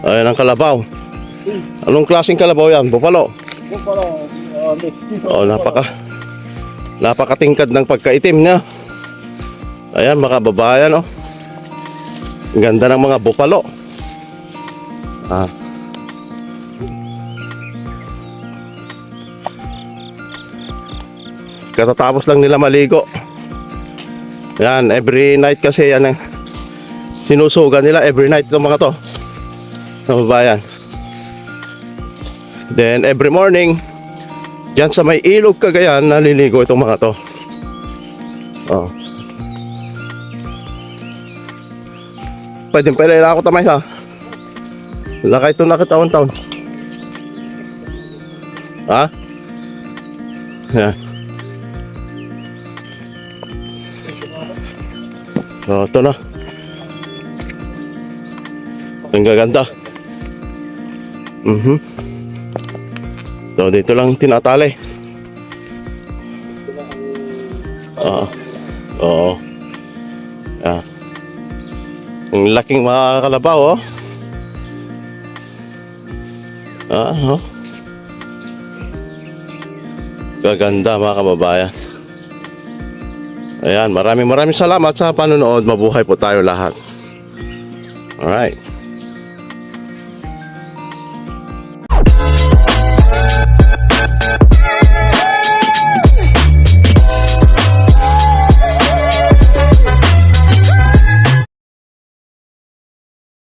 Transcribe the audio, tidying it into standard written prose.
Ayan ang kalabaw. Anong klaseng kalabaw yan? Bupalo? Bupalo. Oh, napakatingkad ng pagkaitim niya. Ayan mga kababayan, oh. Ang ganda ng mga bupalo. Katatapos lang nila maligo. Yan, every night kasi yan ang sinusugan nila every night itong mga to. Kababayan. Then every morning, diyan sa may ilog Cagayan, naliligo itong mga to. Oh. Pwede ako tamay ha. Lakay ito nakataon-taon. Ha? Yan. So, ito na. Ang gaganda. So, dito lang tinatali. Oo. Yan. Ang laking mga kalabaw, oh. Oh. Gaganda mga kababayan. Ayan, maraming salamat sa panonood. Mabuhay po tayo lahat. Alright.